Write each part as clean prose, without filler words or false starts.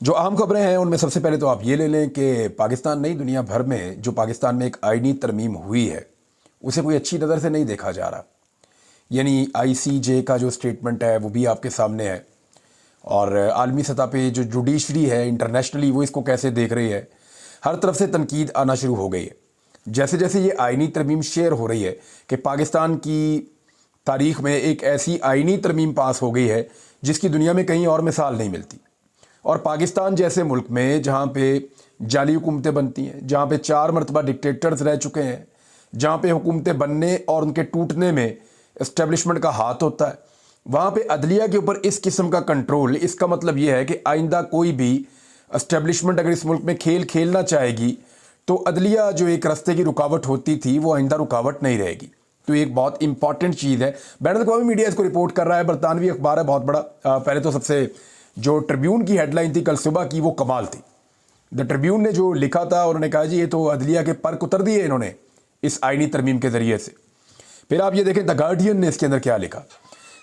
जो अहम खबरें हैं उनमें सबसे पहले तो आप ये ले लें कि पाकिस्तान नहीं, दुनिया भर में जो पाकिस्तान में एक आईनी तरमीम हुई है उसे कोई अच्छी नज़र से नहीं देखा जा रहा। यानी आईसीजे का जो स्टेटमेंट है वो भी आपके सामने है, और आलमी सतह पे जो जुडिशरी है इंटरनेशनली वो इसको कैसे देख रही है। हर तरफ से तनकीद आना शुरू हो गई है जैसे जैसे ये आईनी तरमीम शेयर हो रही है कि पाकिस्तान की तारीख में एक ऐसी आईनी तरमीम पास हो गई है जिसकी दुनिया में कहीं और मिसाल नहीं मिलती। और पाकिस्तान जैसे मुल्क में जहाँ पे जाली हुकूमतें बनती हैं, जहाँ पे 4 मरतबा डिक्टेटर्स रह चुके हैं, जहाँ पे हुकूमतें बनने और उनके टूटने में इस्टेब्लिशमेंट का हाथ होता है, वहाँ पे अदलिया के ऊपर इस किस्म का कंट्रोल, इसका मतलब ये है कि आइंदा कोई भी इस्टेब्लिशमेंट अगर इस मुल्क में खेल खेलना चाहेगी तो अदलिया जो एक रास्ते की रुकावट होती थी वो आइंदा रुकावट नहीं रहेगी। तो एक बहुत इंपॉर्टेंट चीज़ है। बैन अवी मीडिया इसको रिपोर्ट कर रहा है, बरतानवी अखबार है बहुत बड़ा। पहले तो सबसे जो ट्रिब्यून की हेडलाइन थी कल सुबह की वो कमाल थी। द ट्रिब्यून ने जो लिखा था उन्होंने कहा जी ये तो अदलिया के पर उतर दिए इन्होंने इस आईनी तरमीम के ज़रिए से। फिर आप ये देखें द गार्डियन ने इसके अंदर क्या लिखा।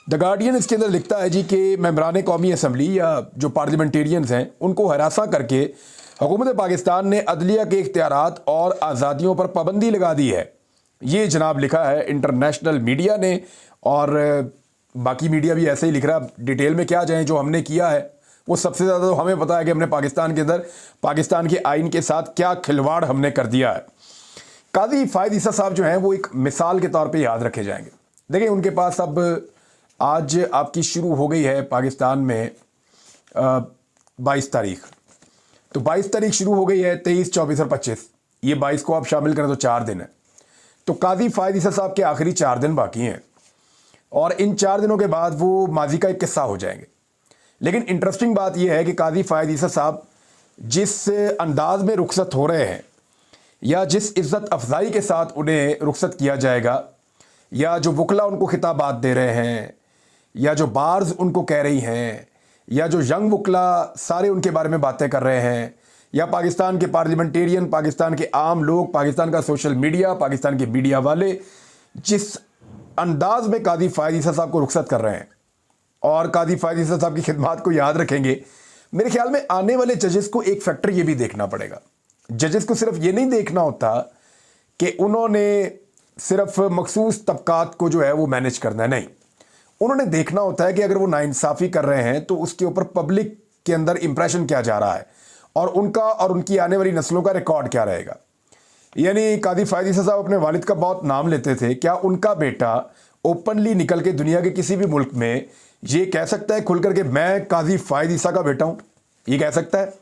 द गार्डियन इसके अंदर लिखता है जी कि मेंबरान कौमी असम्बली या जो पार्लियामेंटेरियंस हैं उनको हरासा करके हुकूमत पाकिस्तान ने अदलिया के इख्तियारात और आज़ादियों पर पाबंदी लगा दी है। ये जनाब लिखा है इंटरनेशनल मीडिया ने, और बाकी मीडिया भी ऐसे ही लिख रहा है। डिटेल में क्या जाए, जो हमने किया है वो सबसे ज़्यादा तो हमें पता है कि हमने पाकिस्तान के अंदर पाकिस्तान के आइन के साथ क्या खिलवाड़ हमने कर दिया है। काजी फ़ायद ईसा साहब जो हैं वो एक मिसाल के तौर पे याद रखे जाएंगे। देखिए उनके पास अब आज आपकी शुरू हो गई है पाकिस्तान में 22 तारीख, तो 22 तारीख शुरू हो गई है, 23, 24 और 25, ये 22 को आप शामिल करें तो 4 दिन है। तो काजी फ़ायद ईसा साहब के आखिरी 4 दिन बाकी हैं और इन 4 दिनों के बाद वो माजी का एक किस्सा हो जाएंगे। लेकिन इंटरेस्टिंग बात यह है कि काजी फ़ायद ईसा साहब जिस अंदाज में रुखसत हो रहे हैं या जिस इज़्ज़त अफजाई के साथ उन्हें रुखसत किया जाएगा, या जो वकला उनको खिताबात दे रहे हैं, या जो बार्स उनको कह रही हैं, या जो यंग वकला सारे उनके बारे में बातें कर रहे हैं, या पाकिस्तान के पार्लियामेंटेरियन, पाकिस्तान के आम लोग, पाकिस्तान का सोशल मीडिया, पाकिस्तान के मीडिया वाले जिस अंदाज में काजी फ़ायद ईसा साहब को रुखसत कर रहे हैं और काजी फ़ायद ईसा साहब की खिदमत को याद रखेंगे, मेरे ख्याल में आने वाले जजेस को एक फैक्टर ये भी देखना पड़ेगा। जजेस को सिर्फ ये नहीं देखना होता कि उन्होंने सिर्फ मखसूस तबकात को जो है वो मैनेज करना है, नहीं, उन्होंने देखना होता है कि अगर वो नाइंसाफ़ी कर रहे हैं तो उसके ऊपर पब्लिक के अंदर इंप्रेशन क्या जा रहा है और उनका और उनकी आने वाली नस्लों का रिकॉर्ड क्या रहेगा। यानी काजी फ़ायद ईसा साहब अपने वालिद का बहुत नाम लेते थे, क्या उनका बेटा ओपनली निकल के दुनिया के किसी भी मुल्क में ये कह सकता है खुल करके मैं काजी फ़ायद ईसा का बेटा हूँ? ये कह सकता है?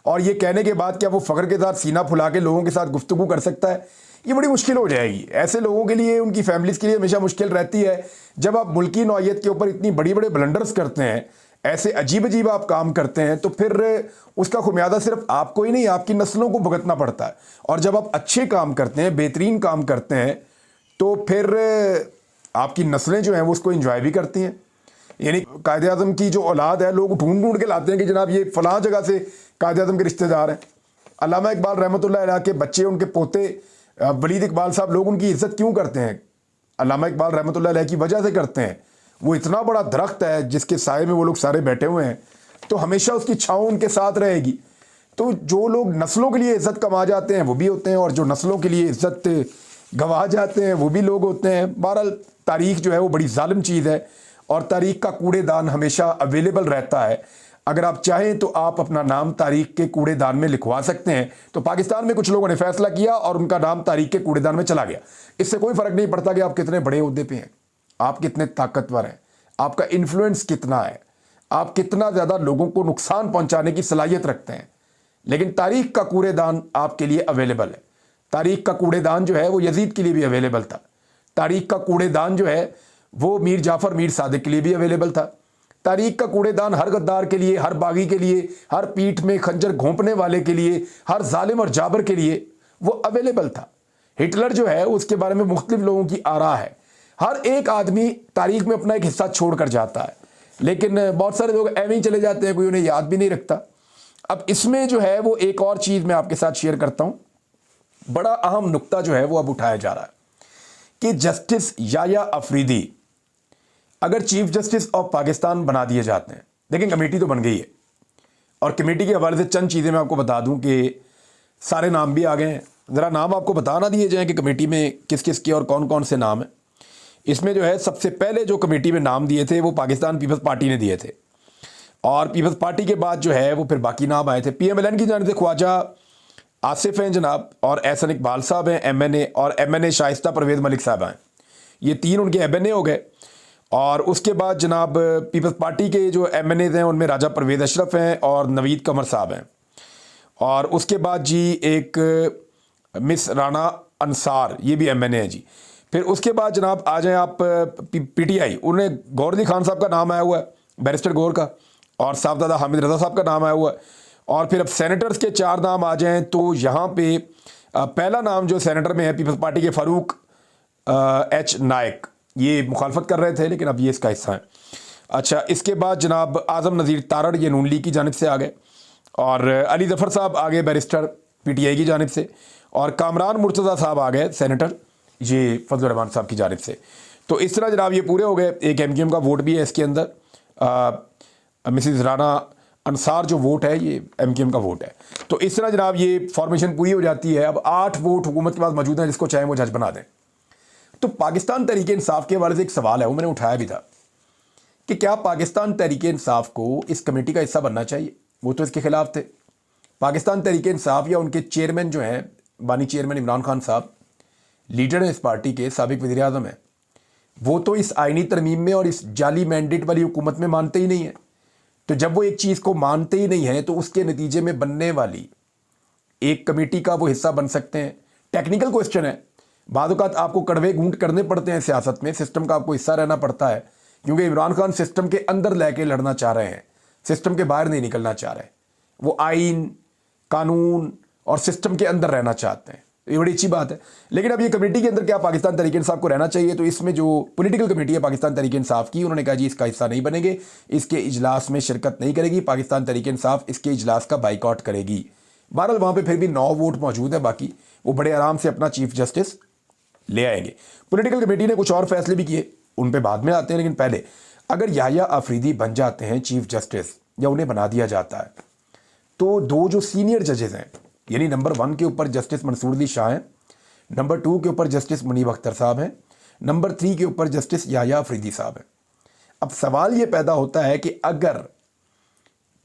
और ये कहने के बाद क्या वो फ़ख्र के साथ सीना फुला के लोगों के साथ गुफ्तगू कर सकता है? ये बड़ी मुश्किल हो जाएगी। ऐसे लोगों के लिए, उनकी फैमिलीज़ के लिए हमेशा मुश्किल रहती है जब आप मुल्की नौइयत के ऊपर इतनी बड़ी बड़े ब्लंडर्स करते हैं, ऐसे अजीब अजीब आप काम करते हैं, तो फिर उसका खुमियादा सिर्फ आपको ही नहीं आपकी नस्लों को भुगतना पड़ता है। और जब आप अच्छे काम करते हैं, बेहतरीन काम करते हैं, तो फिर आपकी नस्लें जो हैं वो उसको इंजॉय भी करती हैं। यानी कायदे आज़म की जो औलाद है लोग ढूंढ ढूंढ के लाते हैं कि जनाब ये फ़लाँ जगह से कायदे आज़म के रिश्तेदार हैं। अल्लामा इकबाल रहमतुल्लाह अलैह के बच्चे, उनके पोते वलीद इकबाल साहब, लोग उनकी इज़्ज़त क्यों करते हैं? अल्लामा इकबाल रहमतुल्लाह अलैह की वजह से करते हैं। वो इतना बड़ा दरख्त है जिसके साए में वो लोग सारे बैठे हुए हैं, तो हमेशा उसकी छाँव उनके साथ रहेगी। तो जो लोग नस्लों के लिए इज़्ज़त कमा जाते हैं वो भी होते हैं, और जो नस्लों के लिए इज़्ज़त गंवा जाते हैं वो भी लोग होते हैं। बहरहाल तारीख़ जो है वो बड़ी जालिम चीज़ है और तारीख़ का कूड़ेदान हमेशा अवेलेबल रहता है। अगर आप चाहें तो आप अपना नाम तारीख़ के कूड़ेदान में लिखवा सकते हैं। तो पाकिस्तान में कुछ लोगों ने फैसला किया और उनका नाम तारीख़ के कूड़ेदान में चला गया। इससे कोई फ़र्क नहीं पड़ता कि आप कितने बड़े ओहदे पे हैं, आप कितने ताकतवर हैं, आपका इन्फ्लुएंस कितना है, आप कितना ज़्यादा लोगों को नुकसान पहुँचाने की सलाहियत रखते हैं, लेकिन तारीख़ का कूड़ेदान आपके लिए अवेलेबल है। तारीख़ का कूड़ेदान जो है वो यजीद के लिए भी अवेलेबल था। तारीख़ का कूड़ेदान जो है वो मीर जाफ़र, मीर सादिक के लिए भी अवेलेबल था। तारीख़ का कूड़ेदान हर गद्दार के लिए, हर बागी के लिए, हर पीठ में खंजर घोंपने वाले के लिए, हर जालिम और जाबर के लिए वो अवेलेबल था। हिटलर जो है उसके बारे में मुख्तलिफ लोगों की आरा है। हर एक आदमी तारीख़ में अपना एक हिस्सा छोड़ कर जाता है, लेकिन बहुत सारे लोग ऐਵੇਂ ही चले जाते हैं, कोई उन्हें याद भी नहीं रखता। अब इसमें जो है वो एक और चीज़ मैं आपके साथ शेयर करता हूँ। बड़ा अहम नुक्ता जो है वो अब उठाया जा रहा है कि जस्टिस याया अफरीदी अगर चीफ जस्टिस ऑफ पाकिस्तान बना दिए जाते हैं, लेकिन कमेटी तो बन गई है, और कमेटी के हवाले से चंद चीज़ें मैं आपको बता दूं कि सारे नाम भी आ गए हैं। ज़रा नाम आपको बता ना दिए जाएँ कि कमेटी में किस किस के और कौन कौन से नाम हैं। इसमें जो है सबसे पहले जो कमेटी में नाम दिए थे वो पाकिस्तान पीपल्स पार्टी ने दिए थे, और पीपल्स पार्टी के बाद जो है वो फिर बाकी नाम आए थे। PMLN की जानिब से ख्वाजा आसिफ हैं जनाब, और एहसन इकबाल साहब हैं MNA, और MNA शाइस्ता परवेज़ मलिक साहब हैं। ये तीन उनके MNA हो गए। और उसके बाद जनाब पीपल्स पार्टी के जो MNAs हैं उनमें राजा परवेज़ अशरफ हैं और नवीद कमर साहब हैं। और उसके बाद जी एक मिस राना अंसार, ये भी MNA है जी। फिर उसके बाद जनाब आ जाएं आप PTI, उन्हें गौर अली खान साहब का नाम आया हुआ है, बैरिस्टर गौर का, और साहबजादा हामिद रज़ा साहब का नाम आया हुआ है। और फिर अब सेनेटर्स के 4 नाम आ जाएं तो यहाँ पे पहला नाम जो सेनेटर में है पीपल्स पार्टी के फ़ारूक H नायक, ये मुखालफत कर रहे थे लेकिन अब ये इसका हिस्सा है। अच्छा, इसके बाद जनाब आज़म नज़ीर तारड़, ये नून लीग की जानिब से आ गए, और अली ज़फ़र साहब आ गए बैरिस्टर PTI की जानिब से, और कामरान मुर्तज़ा साहब आ गए सेनेटर, ये फजल रहमान साहब की जानिब से। तो इस तरह जनाब ये पूरे हो गए। एक MQM का वोट भी है इसके अंदर, मिसिज़ राना अंसार जो वोट है ये MQM का वोट है। तो इस तरह जनाब ये फॉर्मेशन पूरी हो जाती है। अब 8 वोट हुकूमत के पास मौजूद हैं, जिसको चाहे वो जज बना दें। तो पाकिस्तान तहरीक इंसाफ के हवाले से एक सवाल है, वो मैंने उठाया भी था कि क्या पाकिस्तान तहरीक इंसाफ को इस कमेटी का हिस्सा बनना चाहिए। वो तो इसके खिलाफ थे। पाकिस्तान तहरीक इंसाफ या उनके चेयरमैन जो हैं, बानी चेयरमैन इमरान खान साहब, लीडर हैं इस पार्टी के, साबिक वज़ीर आज़म हैं, वो तो इस आइनी तरमीम में और इस जाली मैंडेट वाली हुकूमत में मानते ही नहीं है। तो जब वो एक चीज़ को मानते ही नहीं है तो उसके नतीजे में बनने वाली एक कमेटी का वो हिस्सा बन सकते हैं। टेक्निकल क्वेश्चन है, बाद औक़ात आपको कड़वे घूंट करने पड़ते हैं सियासत में, सिस्टम का आपको हिस्सा रहना पड़ता है, क्योंकि इमरान खान सिस्टम के अंदर लेके लड़ना चाह रहे हैं, सिस्टम के बाहर नहीं निकलना चाह रहे। वो आइन, कानून और सिस्टम के अंदर रहना चाहते हैं। ये बड़ी अच्छी बात है। लेकिन अब ये कमेटी के अंदर क्या पाकिस्तान तहरीक इंसाफ को रहना चाहिए? तो इसमें जो पॉलिटिकल कमेटी है पाकिस्तान तहरीक इंसाफ की, उन्होंने कहा जी इसका हिस्सा नहीं बनेंगे, इसके इजलास में शिरकत नहीं करेगी, पाकिस्तान तहरीक इंसाफ इसके इजलास का बाइकआउट करेगी। बहरहाल वहाँ पे फिर भी 9 वोट मौजूद है, बाकी वो बड़े आराम से अपना चीफ जस्टिस ले आएंगे। पॉलिटिकल कमेटी ने कुछ और फैसले भी किए, उन पर बाद में आते हैं। लेकिन पहले अगर याह्या अफरीदी बन जाते हैं चीफ जस्टिस या उन्हें बना दिया जाता है, तो 2 जो सीनियर जजेस हैं, यानी नंबर 1 के ऊपर जस्टिस मंसूर अली शाह हैं, नंबर 2 के ऊपर जस्टिस मुनीब अख्तर साहब हैं, नंबर 3 के ऊपर जस्टिस याह्या अफरीदी साहब हैं। अब सवाल ये पैदा होता है कि अगर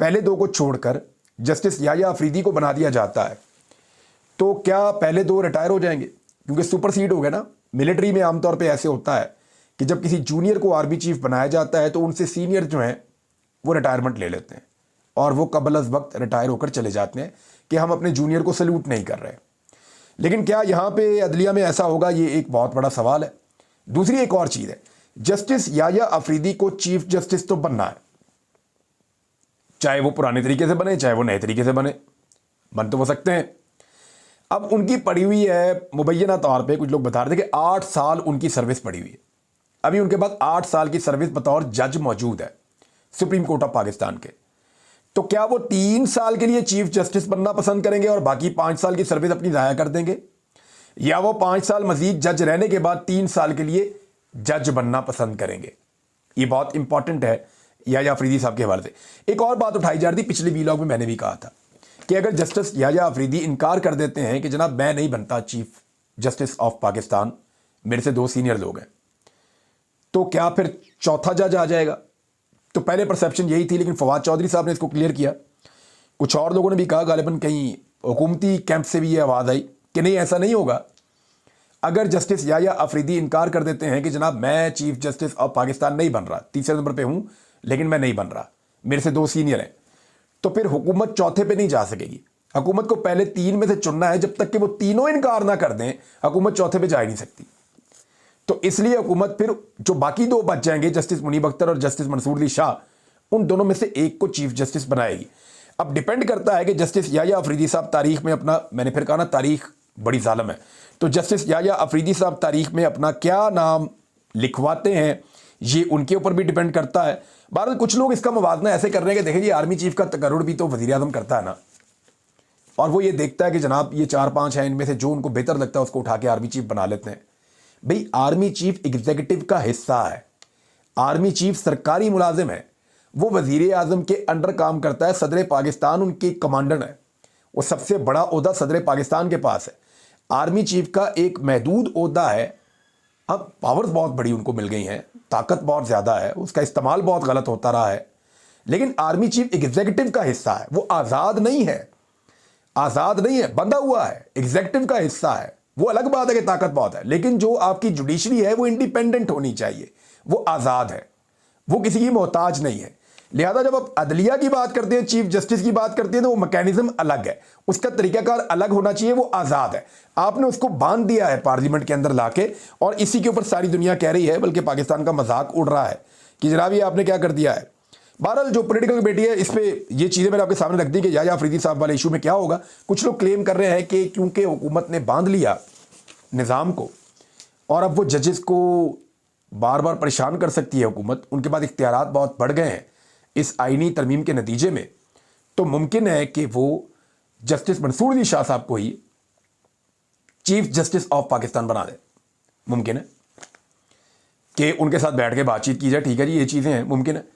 पहले 2 को छोड़कर जस्टिस याह्या अफरीदी को बना दिया जाता है तो क्या पहले 2 रिटायर हो जाएंगे? क्योंकि सुपरसीड हो गए ना। मिलिट्री में आमतौर पे ऐसे होता है कि जब किसी जूनियर को आर्मी चीफ बनाया जाता है तो उनसे सीनियर जो हैं वो रिटायरमेंट ले लेते हैं, और वो कबल अज़ वक्त रिटायर होकर चले जाते हैं कि हम अपने जूनियर को सल्यूट नहीं कर रहे। लेकिन क्या यहाँ पे अदलिया में ऐसा होगा? ये एक बहुत बड़ा सवाल है। दूसरी एक और चीज़ है, जस्टिस याह्या अफरीदी को चीफ जस्टिस तो बनना है, चाहे वो पुराने तरीके से बने चाहे वो नए तरीके से बन तो वो सकते हैं। अब उनकी पड़ी हुई है मुबैना तौर पे, कुछ लोग बता रहे थे कि 8 साल उनकी सर्विस पड़ी हुई है। अभी उनके पास 8 साल की सर्विस बतौर जज मौजूद है सुप्रीम कोर्ट ऑफ पाकिस्तान के। तो क्या वो 3 साल के लिए चीफ जस्टिस बनना पसंद करेंगे और बाकी 5 साल की सर्विस अपनी ज़ाया कर देंगे, या वो 5 साल मजीद जज रहने के बाद 3 साल के लिए जज बनना पसंद करेंगे? ये बहुत इंपॉर्टेंट है याह्या अफरीदी साहब के हवाले से। एक और बात उठाई जा रही थी, पिछले वीलॉग में मैंने भी कहा था कि अगर जस्टिस याह्या अफरीदी इनकार कर देते हैं कि जनाब मैं नहीं बनता चीफ जस्टिस ऑफ पाकिस्तान, मेरे से 2 सीनियर लोग हैं, तो क्या फिर चौथा जज आ जाएगा? तो पहले परसेप्शन यही थी, लेकिन फवाद चौधरी साहब ने इसको क्लियर किया। कुछ और लोगों ने भी कहा, गालिबन कहीं हुकूमती कैंप से भी ये आवाज़ आई कि नहीं ऐसा नहीं होगा। अगर जस्टिस याह्या अफरीदी इनकार कर देते हैं कि जनाब मैं चीफ जस्टिस ऑफ पाकिस्तान नहीं बन रहा, 3रे नंबर पे हूँ लेकिन मैं नहीं बन रहा, मेरे से 2 सीनियर हैं, तो फिर हुकूमत चौथे पे नहीं जा सकेगी। हुकूमत को पहले 3 में से चुनना है, जब तक कि वो तीनों इनकार ना कर दें हुकूमत चौथे पे जा ही नहीं सकती। तो इसलिए हुकूमत फिर जो बाकी 2 बच जाएंगे, जस्टिस मुनीब अख्तर और जस्टिस मंसूर अली शाह, उन दोनों में से एक को चीफ जस्टिस बनाएगी। अब डिपेंड करता है कि जस्टिस याह्या अफरीदी साहब तारीख में अपना, मैंने फिर कहा ना तारीख बड़ी जालिम है, तो जस्टिस याह्या अफरीदी साहब तारीख में अपना क्या नाम लिखवाते हैं, ये उनके ऊपर भी डिपेंड करता है। बहरहाल कुछ लोग इसका मुवाजना ऐसे कर रहे हैं कि देखिए आर्मी चीफ का तकर्रुर भी तो वज़ीर आज़म करता है ना, और वो ये देखता है कि जनाब ये 4-5 हैं, इनमें से जो उनको बेहतर लगता है उसको उठा के आर्मी चीफ बना लेते हैं। भाई आर्मी चीफ एग्जीक्यूटिव का हिस्सा है, आर्मी चीफ सरकारी मुलाजिम है, वो वजीर आजम के अंडर काम करता है, सदर पाकिस्तान उनकी कमांडर है, वो सबसे बड़ा ओहदा सदर पाकिस्तान के पास है। आर्मी चीफ का एक महदूद ओहदा है, अब पावर्स बहुत बड़ी उनको मिल गई हैं, ताकत बहुत ज़्यादा है, उसका इस्तेमाल बहुत गलत होता रहा है, लेकिन आर्मी चीफ एग्जीक्यूटिव का हिस्सा है, वो आज़ाद नहीं है, आज़ाद नहीं है, बंधा हुआ है, एग्जीक्यूटिव का हिस्सा है। वो अलग बात है कि ताकत बहुत है, लेकिन जो आपकी जुडिशरी है वो इंडिपेंडेंट होनी चाहिए, वो आज़ाद है, वो किसी की मोहताज नहीं है। लिहाजा जब आप अदलिया की बात करते हैं, चीफ जस्टिस की बात करते हैं, तो वो मैकेनिज्म अलग है, उसका तरीकाकार अलग होना चाहिए, वो आज़ाद है। आपने उसको बांध दिया है पार्लियामेंट के अंदर लाके, और इसी के ऊपर सारी दुनिया कह रही है, बल्कि पाकिस्तान का मजाक उड़ रहा है कि जनाब ये आपने क्या कर दिया है। बहरहाल जो पॉलिटिकल कमेटी है, इस पे ये चीज़ें मैंने आपके सामने रख दी कि याया अफरीदी साहब वाले इशू में क्या होगा। कुछ लोग क्लेम कर रहे हैं कि क्योंकि हुकूमत ने बांध लिया निज़ाम को और अब वो जजेस को बार बार परेशान कर सकती है हुकूमत, उनके पास इख्तियारात बहुत बढ़ गए हैं इस आईनी तरमीम के नतीजे में, तो मुमकिन है कि वो जस्टिस मंसूर अली शाह साहब को ही चीफ जस्टिस ऑफ पाकिस्तान बना दे। मुमकिन है कि उनके साथ बैठ के बातचीत की जाए, ठीक है जी ये चीज़ें हैं, मुमकिन है।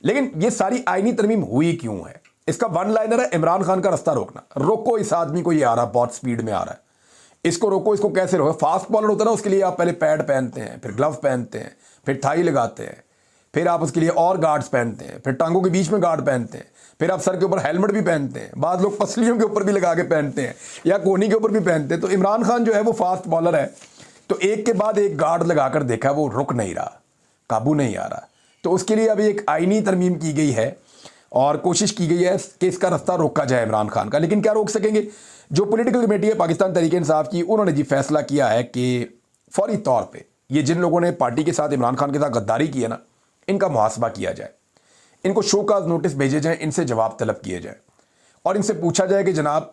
लेकिन ये सारी आईनी तरमीम हुई क्यों है, इसका वन लाइनर है इमरान खान का रास्ता रोकना। रोको इस आदमी को, ये आ रहा बहुत स्पीड में आ रहा है, इसको रोको, इसको कैसे रोको। फास्ट बॉलर होता है ना, उसके लिए आप पहले पैड पहनते हैं, फिर ग्लव पहनते हैं, फिर थाई लगाते हैं, फिर आप उसके लिए और गार्ड्स पहनते हैं, फिर टांगों के बीच में गार्ड पहनते हैं, फिर आप सर के ऊपर हेलमेट भी पहनते हैं, बाद लोग पसलियों के ऊपर भी लगा के पहनते हैं या कोहनी के ऊपर भी पहनते हैं। तो इमरान खान जो है वो फास्ट बॉलर है, तो एक के बाद एक गार्ड लगाकर देखा, वो रुक नहीं रहा, काबू नहीं आ रहा। तो उसके लिए अभी एक आईनी तरमीम की गई है और कोशिश की गई है कि इसका रास्ता रोका जाए इमरान खान का। लेकिन क्या रोक सकेंगे? जो पॉलिटिकल कमेटी है पाकिस्तान तहरीक इंसाफ की, उन्होंने जी फैसला किया है कि फौरी तौर पे ये जिन लोगों ने पार्टी के साथ इमरान खान के साथ गद्दारी की है ना, इनका मुहासबा किया जाए, इनको शोकाज नोटिस भेजे जाएं, इनसे जवाब तलब किए जाए और इनसे पूछा जाए कि जनाब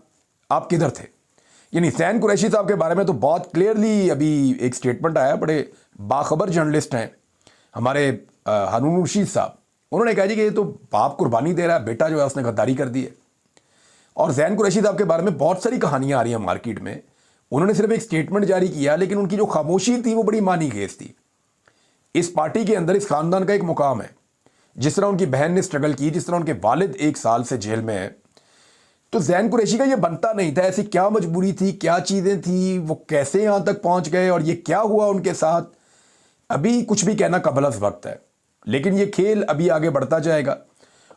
आप किधर थे। यानी ज़ैन कुरैशी साहब के बारे में तो बहुत क्लियरली अभी एक स्टेटमेंट आया, बड़े बाखबर जर्नलिस्ट हैं हमारे हारून रशीद साहब, उन्होंने कहा जी कि ये तो बाप कुर्बानी दे रहा है, बेटा जो है उसने गद्दारी कर दी है। और ज़ैन कुरैशी साहब के बारे में बहुत सारी कहानियां आ रही हैं मार्केट में, उन्होंने सिर्फ एक स्टेटमेंट जारी किया, लेकिन उनकी जो खामोशी थी वो बड़ी मानी खेज थी। इस पार्टी के अंदर इस खानदान का एक मुकाम है, जिस तरह उनकी बहन ने स्ट्रगल की, जिस तरह उनके वालिद 1 साल से जेल में है, तो ज़ैन कुरैशी का ये बनता नहीं था। ऐसी क्या मजबूरी थी, क्या चीज़ें थी, वो कैसे यहाँ तक पहुँच गए और ये क्या हुआ उनके साथ, अभी कुछ भी कहना कबल अज़ वक्त है। लेकिन ये खेल अभी आगे बढ़ता जाएगा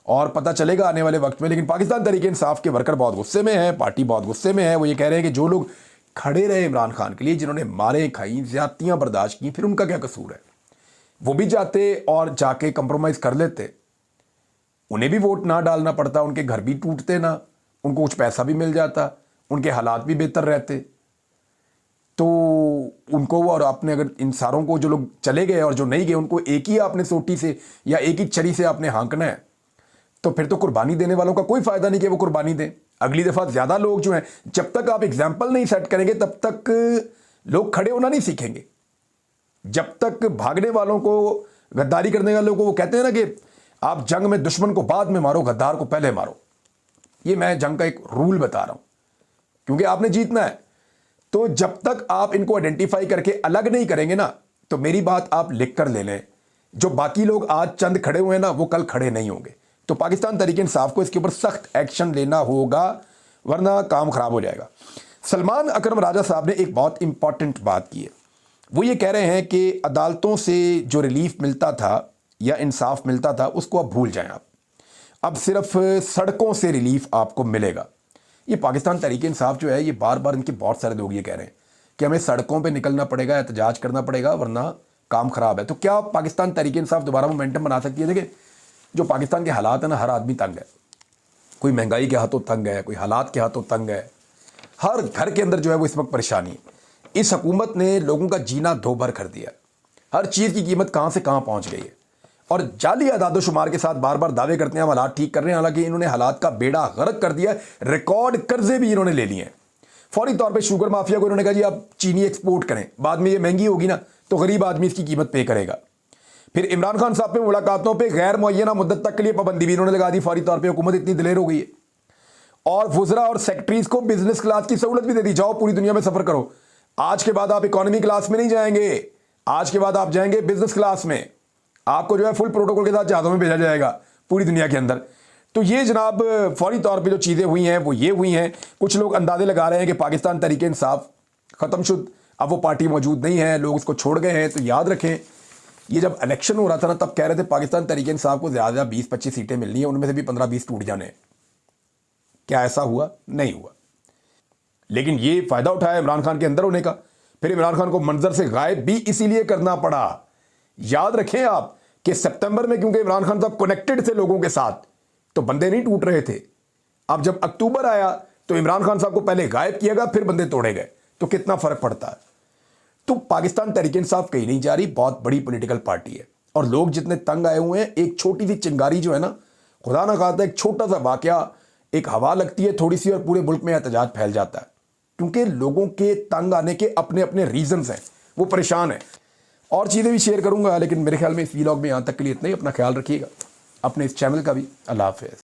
और पता चलेगा आने वाले वक्त में। लेकिन पाकिस्तान तहरीक इंसाफ के वर्कर बहुत गुस्से में हैं, पार्टी बहुत गुस्से में है। वो ये कह रहे हैं कि जो लोग खड़े रहे इमरान खान के लिए, जिन्होंने मारें खाई, ज़्यादतियाँ बर्दाश्त की, फिर उनका क्या कसूर है? वो भी जाते और जाके कंप्रोमाइज़ कर लेते, उन्हें भी वोट ना डालना पड़ता, उनके घर भी टूटते ना, उनको कुछ पैसा भी मिल जाता, उनके हालात भी बेहतर रहते। तो उनको और आपने अगर इन सारों को, जो लोग चले गए और जो नहीं गए, उनको एक ही आपने सोटी से या एक ही छड़ी से आपने हाँकना है, तो फिर तो कुर्बानी देने वालों का कोई फ़ायदा नहीं कि वो कुर्बानी दें। अगली दफ़ा ज़्यादा लोग जो हैं, जब तक आप एग्जाम्पल नहीं सेट करेंगे तब तक लोग खड़े होना नहीं सीखेंगे। जब तक भागने वालों को, गद्दारी करने वालों को, वो कहते हैं ना कि आप जंग में दुश्मन को बाद में मारो, गद्दार को पहले मारो। ये मैं जंग का एक रूल बता रहा हूं, क्योंकि आपने जीतना है। तो जब तक आप इनको आइडेंटिफाई करके अलग नहीं करेंगे ना, तो मेरी बात आप लिख कर ले लें, जो बाकी लोग आज चंद खड़े हुए हैं ना, वो कल खड़े नहीं होंगे। तो पाकिस्तान तहरीक इंसाफ को इसके ऊपर सख्त एक्शन लेना होगा, वरना काम खराब हो जाएगा। सलमान अकरम राजा साहब ने एक बहुत इंपॉर्टेंट बात की है। वो ये कह रहे हैं कि अदालतों से जो रिलीफ मिलता था या इंसाफ मिलता था, उसको अब भूल जाएं। आप अब सिर्फ सड़कों से रिलीफ आपको मिलेगा। ये पाकिस्तान तहरीक इंसाफ जो है, ये बार बार इनके बहुत सारे लोग ये कह रहे हैं कि हमें सड़कों पे निकलना पड़ेगा, एहतजाज करना पड़ेगा, वरना काम खराब है। तो क्या पाकिस्तान तहरीक इंसाफ दोबारा मोमेंटम बना सकती है? देखिए, जो पाकिस्तान के हालात है ना, हर आदमी तंग है। कोई महंगाई के हाथों तंग है, कोई हालात के हाथों तंग है, हर घर के अंदर जो है वो इस वक्त परेशानी है। इस हुकूमत ने लोगों का जीना दो भर कर दिया, हर चीज़ की कीमत कहाँ से कहाँ पहुँच गई है, और जाली आदादोशुमार के साथ बार बार दावे करते हैं हम हालात ठीक कर रहे हैं, हालांकि इन्होंने हालात का बेड़ा गर्क कर दिया। रिकॉर्ड कर्जे भी इन्होंने ले लिए हैं। फौरी तौर पे शुगर माफिया को इन्होंने कहा जी आप चीनी एक्सपोर्ट करें, बाद में ये महंगी होगी ना तो गरीब आदमी इसकी कीमत पे करेगा। फिर इमरान खान साहब पे मुलाकातों पर गैर मुअय्यना मुद्दत तक के लिए पाबंदी भी इन्होंने लगा दी फौरी तौर पर। हुकूमत इतनी दिलेर हो गई है। और वुजरा और सेक्रेटरीज को बिजनेस क्लास की सहूलत भी दे दी, जाओ पूरी दुनिया में सफर करो। आज के बाद आप इकोनॉमी क्लास में नहीं जाएंगे, आज के बाद आप जाएंगे बिजनेस क्लास में। आपको जो है फुल प्रोटोकॉल के साथ जहाज़ों में भेजा जाएगा, पूरी दुनिया के अंदर। तो ये जनाब फौरी तौर पे जो चीज़ें हुई हैं वो ये हुई हैं। कुछ लोग अंदाजे लगा रहे हैं कि पाकिस्तान तहरीक इंसाफ ख़त्मशुद, अब वो पार्टी मौजूद नहीं है, लोग उसको छोड़ गए हैं। तो याद रखें, ये जब इलेक्शन हो रहा था ना, तब कह रहे थे पाकिस्तान तहरीक इंसाफ को ज़्यादा 20-25 सीटें मिलनी है, उनमें से भी 15-20 टूट जाने। क्या ऐसा हुआ? नहीं हुआ। लेकिन ये फ़ायदा उठाया इमरान खान के अंदर होने का। फिर इमरान खान को मंजर से गायब भी इसीलिए करना पड़ा। याद रखें आप कि सितंबर में क्योंकि इमरान खान साहब कनेक्टेड थे लोगों के साथ, तो बंदे नहीं टूट रहे थे। अब जब अक्टूबर आया तो इमरान खान साहब को पहले गायब किया गया, फिर बंदे तोड़े गए। तो कितना फर्क पड़ता है। तो पाकिस्तान तहरीक इंसाफ कहीं नहीं जा रही, बहुत बड़ी पॉलिटिकल पार्टी है और लोग जितने तंग आए हुए हैं, एक छोटी सी चिंगारी जो है ना, खुदा ना खास्ता एक छोटा सा वाकया, एक हवा लगती है थोड़ी सी और पूरे मुल्क में एहतजाज फैल जाता है। क्योंकि लोगों के तंग आने के अपने अपने रीजंस हैं, वो परेशान हैं। और चीज़ें भी शेयर करूंगा, लेकिन मेरे ख्याल में इस व्लॉग में यहाँ तक के लिए इतना ही। अपना ख्याल रखिएगा, अपने इस चैनल का भी। अल्लाह हाफ़िज़।